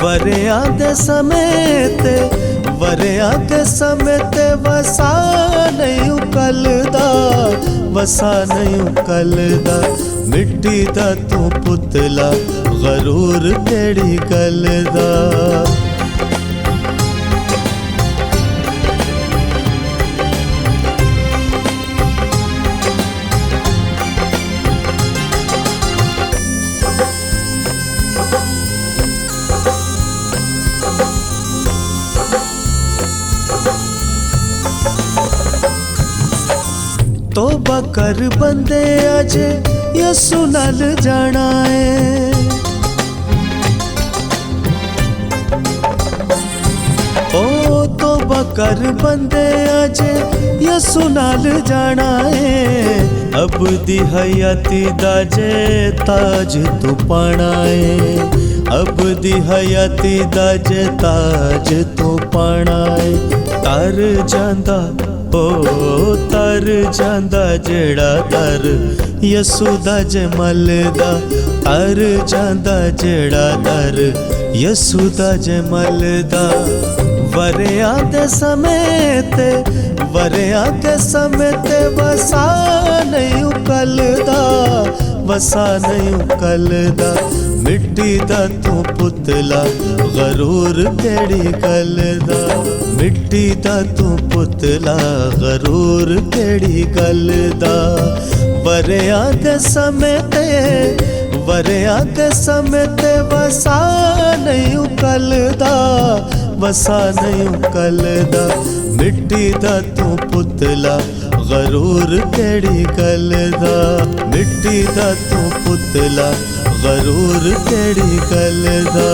ਵਰਿਆਂ ਦੇ ਸਮੇਂ ਤੇ ਵਸਾ ਨਹੀਂ ਉਕਲਦਾ, ਵਸਾ ਨਹੀਂ ਉਕਲਦਾ। ਮਿੱਟੀ ਦਾ ਤੂੰ ਪੁਤਲਾ, ਗਰੂਰ ਕਿਹੜੀ ਗੱਲ ਦਾ। ਤੋਬਾ ਕਰ ਬੰਦੇ ਅਜ ਯਸੂ ਨਾਲ ਜਾਣਾ ਏ। ਓ ਤੋਬਾ ਕਰ ਬੰਦੇ ਅਜ ਯਸੂ ਨਾਲ ਜਾਣਾ ਏ। ਅਬਦੀ ਹਯਾਤੀ ਦਾ ਜੇ ਤਾਜ ਤੂੰ ਪਾਣਾ ਏ। ਅਬਦੀ ਹਯਾਤੀ ਦਾ ਜੇ ਤਾਜ ਤੂੰ ਪਾਣਾ ਏ। ਤਰ ਜਾਂਦਾ ਤਰ ਜਾਂਦਾ ਜਿਹੜਾ ਦਰ ਯਸੂ ਦਾ ਜਮਲ ਦਾ। ਤਰ ਜਾਂਦਾ ਜਿਹੜਾ ਦਰ ਯਸੂ ਦਾ ਜਮਲ ਦਾ। ਵਰਿਆਂ ਦੇ ਸਮੇਂ ਤੇ ਵਸਾ ਨਹੀਂ ਉਕਲਦਾ, ਵਸਾ ਨਹੀਂ ਉਕਲਦਾ। ਮਿੱਟੀ ਦਾ ਤੂੰ ਪੁਤਲਾ, ਗਰੂਰ ਕਿਹੜੀ ਗੱਲ ਦਾ। ਮਿੱਟੀ ਦਾ ਤੂੰ ਪੁਤਲਾ, ਗਰੂਰ ਕਿਹੜੀ ਗੱਲ ਦਾ। ਵਰਿਆਂ ਦੇ ਸਮੇਂ ਤੇ ਵਸਾ ਨਹੀਂ ਉਕਲਦਾ, ਵਸਾ ਨਹੀਂ ਉਕਲਦਾ। ਮਿੱਟੀ ਦਾ ਤੂੰ ਪੁਤਲਾ, ਗਰੂਰ ਕਿਹੜੀ ਗੱਲ ਦਾ। ਮਿੱਟੀ ਦਾ ਤੂੰ ਪੁਤਲਾ, ਗਰੂਰ ਕਿਹੜੀ ਗੱਲ ਦਾ।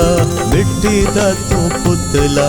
ਮਿੱਟੀ ਦਾ ਤੂੰ ਪੁਤਲਾ,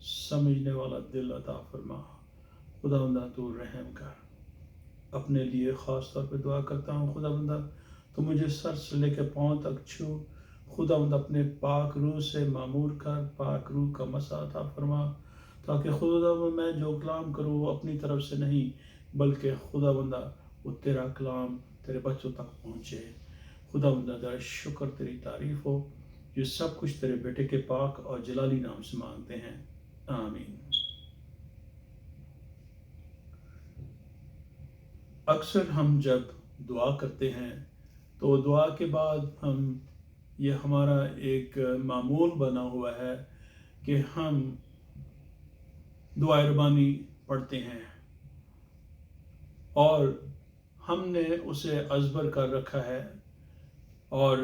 سمجھنے والا دل عطا فرما۔ خداوندہ تو رحم کر۔ اپنے لیے خاص طور پہ دعا کرتا ہوں خداوندہ تو مجھے سر سے لے کے پاؤں تک چھو، خداوند اپنے پاک روح سے معمور کر، پاک روح کا مسا عطا فرما، تاکہ خداوند میں جو کلام کروں وہ اپنی طرف سے نہیں بلکہ خداوندہ وہ تیرا کلام تیرے بچوں تک پہنچے۔ خداوندہ تیرا شکر، تیری تعریف ہو۔ یہ سب کچھ تیرے بیٹے کے پاک اور جلالی نام سے مانگتے ہیں، آمین۔ اکثر ہم جب دعا کرتے ہیں تو دعا کے بعد یہ ہمارا ایک معمول بنا ہوا ہے کہ ہم دعائے ربانی پڑھتے ہیں اور ہم نے اسے ازبر کر رکھا ہے اور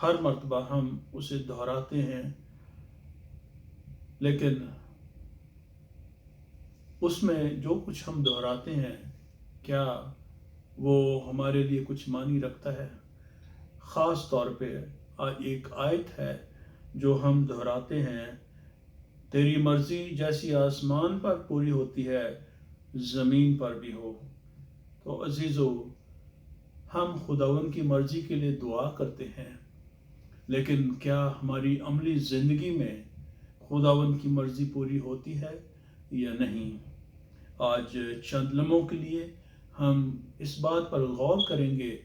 ہر مرتبہ ہم اسے دہراتے ہیں، لیکن اس میں جو کچھ ہم دہراتے ہیں کیا وہ ہمارے لیے کچھ معنی رکھتا ہے؟ خاص طور پہ ایک آیت ہے جو ہم دہراتے ہیں، تیری مرضی جیسی آسمان پر پوری ہوتی ہے زمین پر بھی ہو۔ تو عزیزو، ہم خداوند کی مرضی کے لیے دعا کرتے ہیں، لیکن کیا ہماری عملی زندگی میں خداوند کی مرضی پوری ہوتی ہے یا نہیں؟ آج چند لمحوں کے لیے ہم اس بات پر غور کریں گے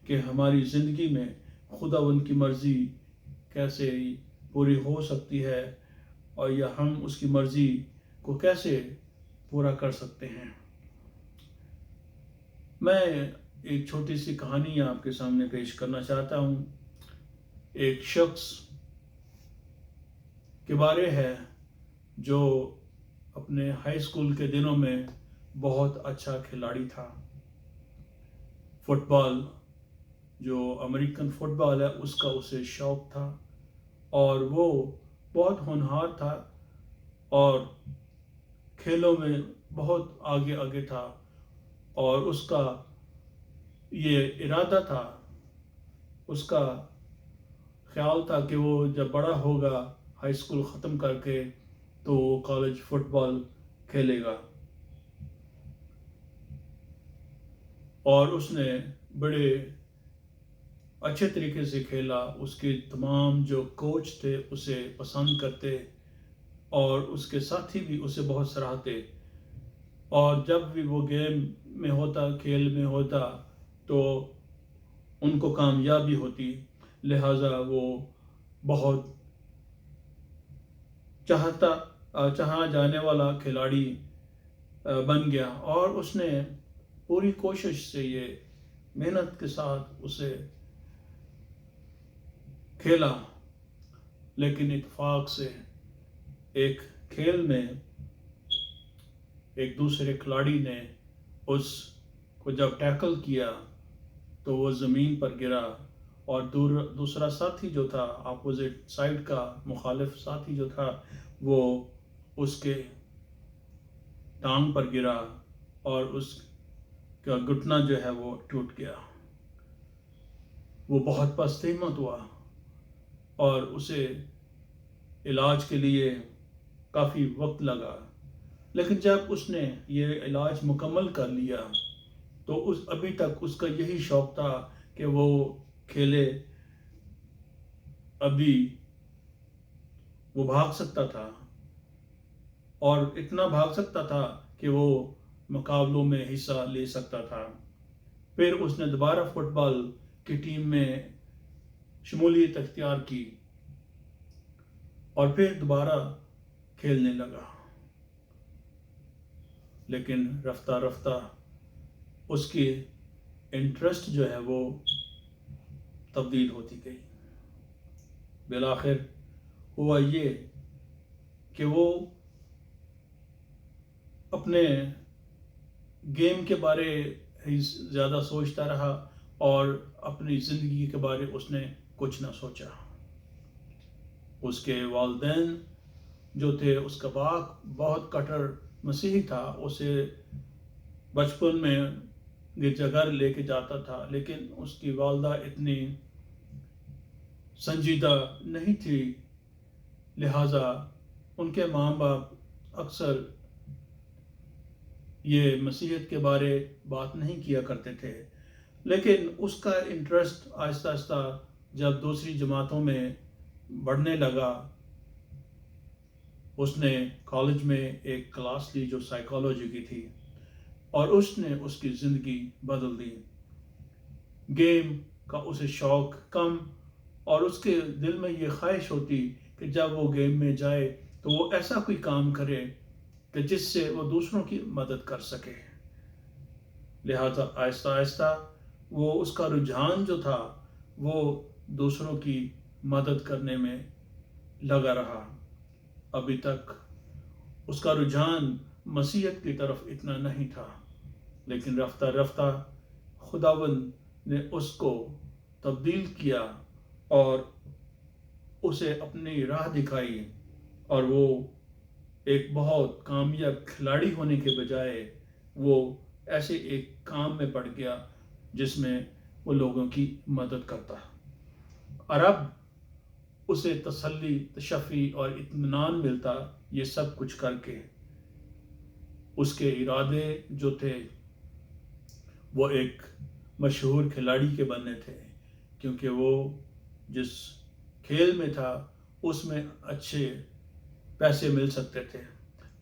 کہ ہماری زندگی میں خداوند کی مرضی کیسے پوری ہو سکتی ہے اور یا ہم اس کی مرضی کو کیسے پورا کر سکتے ہیں۔ میں ایک چھوٹی سی کہانی آپ کے سامنے پیش کرنا چاہتا ہوں۔ ایک شخص کے بارے ہے جو اپنے ہائی اسکول کے دنوں میں بہت اچھا کھلاڑی تھا۔ فٹ بال، جو امریکن فٹ بال ہے، اس کا اسے شوق تھا اور وہ بہت ہونہار تھا اور کھیلوں میں بہت آگے آگے تھا، اور اس کا یہ ارادہ تھا، اس کا خیال تھا کہ وہ جب بڑا ہوگا ہائی اسکول ختم کر کے تو وہ کالج فٹ بال کھیلے گا، اور اس نے بڑے اچھے طریقے سے کھیلا۔ اس کے تمام جو کوچ تھے اسے پسند کرتے اور اس کے ساتھی بھی اسے بہت سراہتے، اور جب بھی وہ گیم میں ہوتا، کھیل میں ہوتا، تو ان کو کامیابی ہوتی، لہٰذا وہ بہت چاہا جانے والا کھلاڑی بن گیا، اور اس نے پوری کوشش سے، یہ محنت کے ساتھ اسے کھیلا، لیکن اتفاق سے ایک کھیل میں ایک دوسرے کھلاڑی نے اس کو جب ٹیکل کیا تو وہ زمین پر گرا، اور دوسرا ساتھی جو تھا، اپوزٹ سائیڈ کا مخالف ساتھی جو تھا، وہ اس کے ٹانگ پر گرا اور اس کا گھٹنا جو ہے وہ ٹوٹ گیا۔ وہ بہت پست ہمت ہوا اور اسے علاج کے لیے کافی وقت لگا، لیکن جب اس نے یہ علاج مکمل کر لیا تو ابھی تک اس کا یہی شوق تھا کہ وہ کھیلے، ابھی وہ بھاگ سکتا تھا اور اتنا بھاگ سکتا تھا کہ وہ مقابلوں میں حصہ لے سکتا تھا۔ پھر اس نے دوبارہ فٹ بال کی ٹیم میں شمولیت اختیار کی اور پھر دوبارہ کھیلنے لگا، لیکن رفتہ رفتہ اس کی انٹرسٹ جو ہے وہ تبدیل ہوتی گئی۔ بالآخر ہوا یہ کہ وہ اپنے گیم کے بارے ہی زیادہ سوچتا رہا اور اپنی زندگی کے بارے اس نے کچھ نہ سوچا۔ اس کے والدین جو تھے، اس کا باپ بہت کٹر مسیحی تھا، اسے بچپن میں گرجا گھر لے کے جاتا تھا، لیکن اس کی والدہ اتنی سنجیدہ نہیں تھی، لہٰذا ان کے ماں باپ اکثر یہ مسیحیت کے بارے بات نہیں کیا کرتے تھے، لیکن اس کا انٹرسٹ آہستہ آہستہ جب دوسری جماعتوں میں بڑھنے لگا، اس نے کالج میں ایک کلاس لی جو سائیکالوجی کی تھی، اور اس نے اس کی زندگی بدل دی۔ گیم کا اسے شوق کم، اور اس کے دل میں یہ خواہش ہوتی کہ جب وہ گیم میں جائے تو وہ ایسا کوئی کام کرے کہ جس سے وہ دوسروں کی مدد کر سکے۔ لہذا آہستہ آہستہ وہ اس کا رجحان جو تھا وہ دوسروں کی مدد کرنے میں لگا رہا۔ ابھی تک اس کا رجحان مسیحیت کی طرف اتنا نہیں تھا، لیکن رفتہ رفتہ خداوند نے اس کو تبدیل کیا اور اسے اپنی راہ دکھائی، اور وہ ایک بہت کامیاب کھلاڑی ہونے کے بجائے وہ ایسے ایک کام میں پڑ گیا جس میں وہ لوگوں کی مدد کرتا، اور اب اسے تسلی، تشفی اور اطمینان ملتا یہ سب کچھ کر کے۔ اس کے ارادے جو تھے وہ ایک مشہور کھلاڑی کے بننے تھے، کیونکہ وہ جس کھیل میں تھا اس میں اچھے پیسے مل سکتے تھے،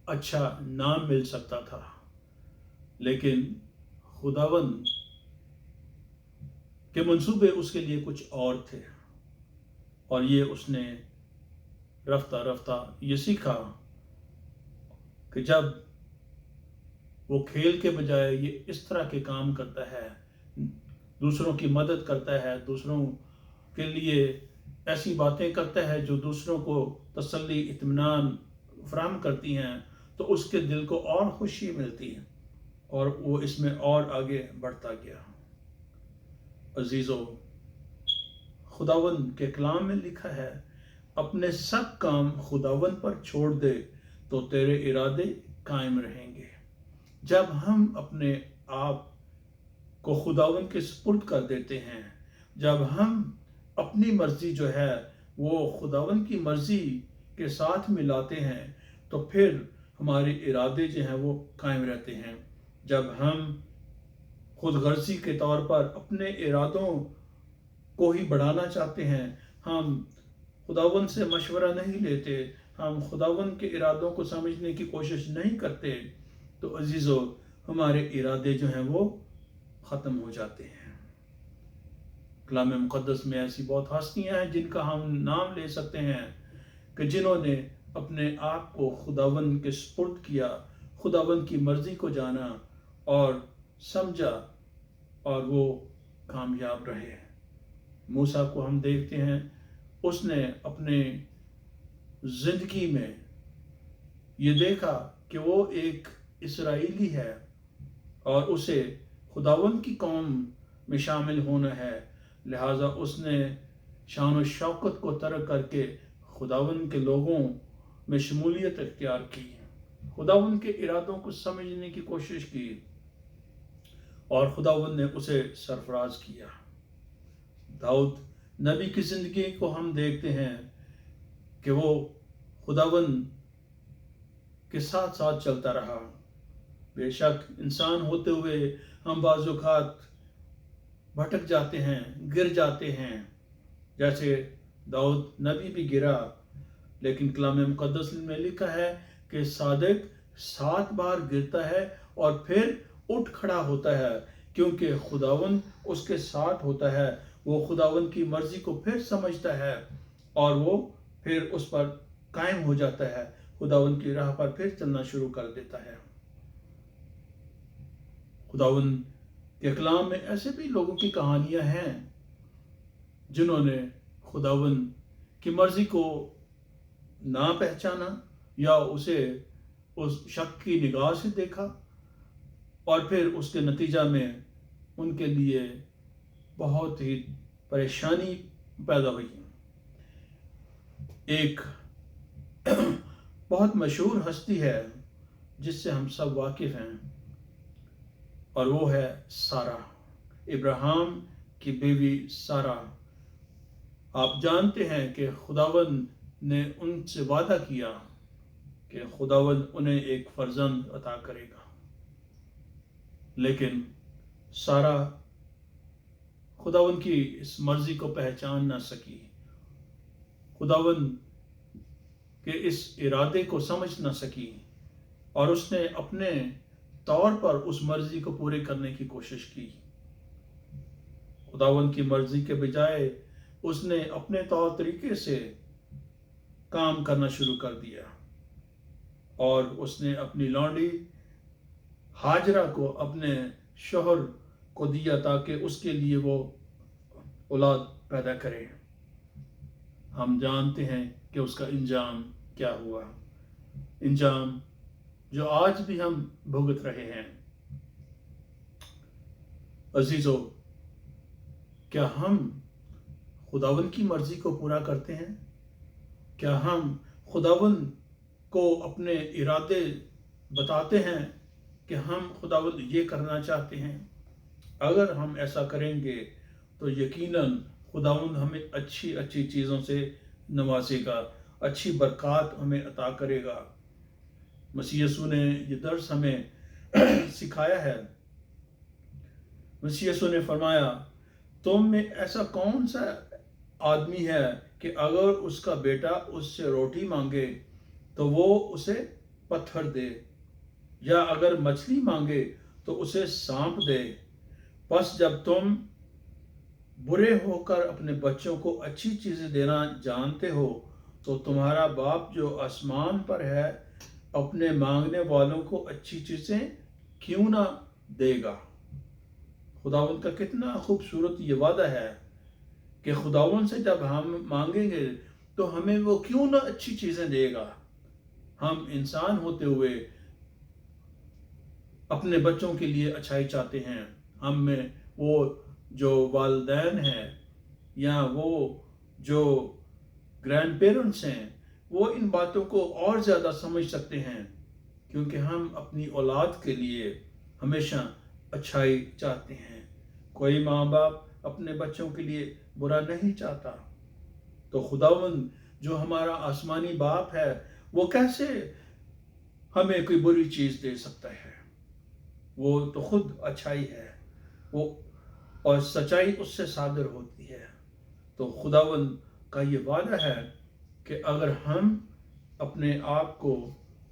اچھا نام مل سکتا تھا، لیکن خداوند کے منصوبے اس کے لیے کچھ اور تھے، اور یہ اس نے رفتہ رفتہ یہ سیکھا کہ جب وہ کھیل کے بجائے یہ اس طرح کے کام کرتا ہے، دوسروں کی مدد کرتا ہے، دوسروں کے لیے ایسی باتیں کرتا ہے جو دوسروں کو تسلی، اطمینان فراہم کرتی ہیں، تو اس کے دل کو اور خوشی ملتی ہے، اور وہ اس میں اور آگے بڑھتا گیا۔ عزیزو، خداوند کے کلام میں لکھا ہے، اپنے سب کام خداوند پر چھوڑ دے تو تیرے ارادے قائم رہیں گے۔ جب ہم اپنے آپ کو خداوند کے سپرد کر دیتے ہیں، جب ہم اپنی مرضی جو ہے وہ خداوند کی مرضی کے ساتھ ملاتے ہیں، تو پھر ہمارے ارادے جو ہیں وہ قائم رہتے ہیں۔ جب ہم خود غرضی کے طور پر اپنے ارادوں کو ہی بڑھانا چاہتے ہیں، ہم خداوند سے مشورہ نہیں لیتے، ہم خداوند کے ارادوں کو سمجھنے کی کوشش نہیں کرتے، تو عزیزو ہمارے ارادے جو ہیں وہ ختم ہو جاتے ہیں۔ کلام مقدس میں ایسی بہت ہستیاں ہیں جن کا ہم نام لے سکتے ہیں کہ جنہوں نے اپنے آپ کو خداوند کے سپرد کیا، خداوند کی مرضی کو جانا اور سمجھا، اور وہ کامیاب رہے۔ موسیٰ کو ہم دیکھتے ہیں، اس نے اپنے زندگی میں یہ دیکھا کہ وہ ایک اسرائیلی ہے اور اسے خداوند کی قوم میں شامل ہونا ہے، لہٰذا اس نے شان و شوکت کو ترک کر کے خداوند کے لوگوں میں شمولیت اختیار کی، خداوند کے ارادوں کو سمجھنے کی کوشش کی، اور خداوند نے اسے سرفراز کیا۔ داؤد نبی کی زندگی کو ہم دیکھتے ہیں کہ وہ خداوند کے ساتھ ساتھ چلتا رہا۔ بے شک انسان ہوتے ہوئے ہم بعض اوقات بھٹک جاتے ہیں، گر جاتے ہیں، جیسے داؤد نبی بھی گرا، لیکن کلام مقدس میں لکھا ہے کہ صادق 7 بار گرتا ہے اور پھر اٹھ کھڑا ہوتا ہے، کیونکہ خداوند اس کے ساتھ ہوتا ہے۔ وہ خداوند کی مرضی کو پھر سمجھتا ہے اور وہ پھر اس پر قائم ہو جاتا ہے، خداوند کی راہ پر پھر چلنا شروع کر دیتا ہے۔ خداوند کے کلام میں ایسے بھی لوگوں کی کہانیاں ہیں جنہوں نے خداوند کی مرضی کو نہ پہچانا یا اسے اس شک کی نگاہ سے دیکھا، اور پھر اس کے نتیجہ میں ان کے لیے بہت ہی پریشانی پیدا ہوئی۔ ایک بہت مشہور ہستی ہے جس سے ہم سب واقف ہیں، اور وہ ہے سارہ، ابراہیم کی بیوی سارہ۔ آپ جانتے ہیں کہ خداوند نے ان سے وعدہ کیا کہ خداوند انہیں ایک فرزند عطا کرے گا، لیکن سارا خداوند کی اس مرضی کو پہچان نہ سکی، خداوند کے اس ارادے کو سمجھ نہ سکی، اور اس نے اپنے طور پر اس مرضی کو پورے کرنے کی کوشش کی۔ خداوند کی مرضی کے بجائے اس نے اپنے طور طریقے سے کام کرنا شروع کر دیا، اور اس نے اپنی لونڈی ہاجرہ کو اپنے شوہر کو دیا تاکہ اس کے لیے وہ اولاد پیدا کرے۔ ہم جانتے ہیں کہ اس کا انجام کیا ہوا، انجام جو آج بھی ہم بھگت رہے ہیں۔ عزیزو، کیا ہم خداوند کی مرضی کو پورا کرتے ہیں؟ کیا ہم خداوند کو اپنے ارادے بتاتے ہیں کہ ہم خداوند یہ کرنا چاہتے ہیں؟ اگر ہم ایسا کریں گے تو یقیناً خداوند ہمیں اچھی اچھی چیزوں سے نوازے گا، اچھی برکات ہمیں عطا کرے گا۔ مسیح یسوع نے یہ درس ہمیں سکھایا ہے۔ مسیح یسوع نے فرمایا، تم میں ایسا کون سا آدمی ہے کہ اگر اس کا بیٹا اس سے روٹی مانگے تو وہ اسے پتھر دے، یا اگر مچھلی مانگے تو اسے سانپ دے؟ پس جب تم برے ہو کر اپنے بچوں کو اچھی چیزیں دینا جانتے ہو تو تمہارا باپ جو آسمان پر ہے اپنے مانگنے والوں کو اچھی چیزیں کیوں نہ دے گا۔ خداوند کا کتنا خوبصورت یہ وعدہ ہے کہ خداوند سے جب ہم مانگیں گے تو ہمیں وہ کیوں نہ اچھی چیزیں دے گا۔ ہم انسان ہوتے ہوئے اپنے بچوں کے لیے اچھائی چاہتے ہیں۔ ہم میں وہ جو والدین ہیں یا وہ جو گرینڈ پیرنٹس ہیں وہ ان باتوں کو اور زیادہ سمجھ سکتے ہیں، کیونکہ ہم اپنی اولاد کے لیے ہمیشہ اچھائی چاہتے ہیں۔ کوئی ماں باپ اپنے بچوں کے لیے برا نہیں چاہتا، تو خداوند جو ہمارا آسمانی باپ ہے وہ کیسے ہمیں کوئی بری چیز دے سکتا ہے؟ وہ تو خود اچھائی ہے، وہ اور سچائی اس سے صادر ہوتی ہے۔ تو خداوند کا یہ وعدہ ہے کہ اگر ہم اپنے آپ کو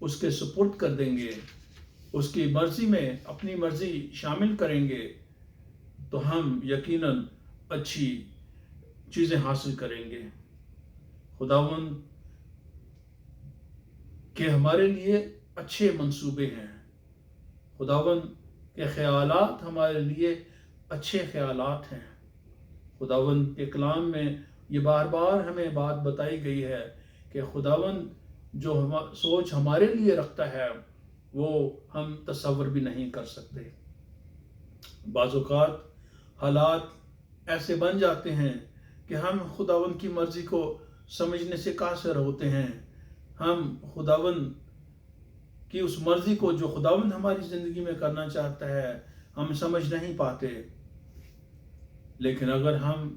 اس کے سپرد کر دیں گے، اس کی مرضی میں اپنی مرضی شامل کریں گے، تو ہم یقیناً اچھی چیزیں حاصل کریں گے۔ خداوند کے ہمارے لیے اچھے منصوبے ہیں، خداوند کے خیالات ہمارے لیے اچھے خیالات ہیں۔ خداوند کے کلام میں یہ بار بار ہمیں بات بتائی گئی ہے کہ خداوند جو سوچ ہمارے لیے رکھتا ہے وہ ہم تصور بھی نہیں کر سکتے۔ بعض اوقات حالات ایسے بن جاتے ہیں کہ ہم خداوند کی مرضی کو سمجھنے سے قاصر ہوتے ہیں۔ ہم خداوند کی اس مرضی کو جو خداوند ہماری زندگی میں کرنا چاہتا ہے ہم سمجھ نہیں پاتے، لیکن اگر ہم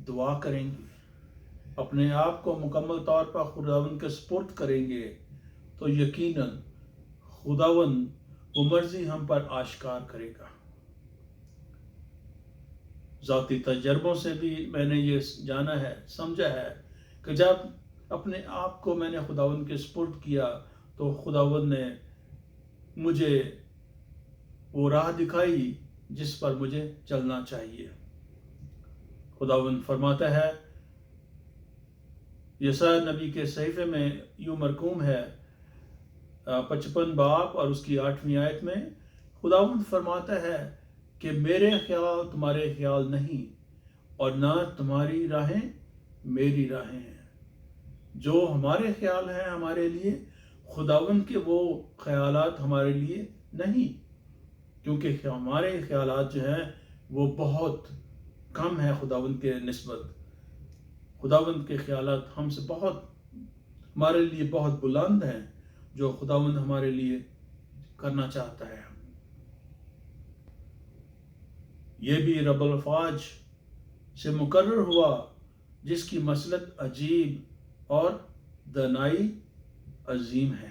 دعا کریں گے، اپنے آپ کو مکمل طور پر خداوند کے سپرد کریں گے، تو یقیناً خداوند وہ مرضی ہم پر آشکار کرے گا۔ ذاتی تجربوں سے بھی میں نے یہ جانا ہے، سمجھا ہے کہ جب اپنے آپ کو میں نے خداوند کے سپرد کیا تو خداوند نے مجھے وہ راہ دکھائی جس پر مجھے چلنا چاہیے۔ خداوند فرماتا ہے، یسایا نبی کے صحیفے میں یوں مرقوم ہے 55 باب اور اس کی 8ویں آیت میں، خداوند فرماتا ہے کہ میرے خیال تمہارے خیال نہیں اور نہ تمہاری راہیں میری راہیں ہیں۔ جو ہمارے خیال ہیں ہمارے لیے، خداوند کے وہ خیالات ہمارے لیے نہیں، کیونکہ ہمارے خیالات جو ہیں وہ بہت کم ہیں خداوند کے نسبت۔ خداوند کے خیالات ہم سے ہمارے لیے بہت بلند ہیں، جو خداوند ہمارے لیے کرنا چاہتا ہے۔ یہ بھی رب الافواج سے مقرر ہوا جس کی مسلط عجیب اور دانائی عظیم ہے۔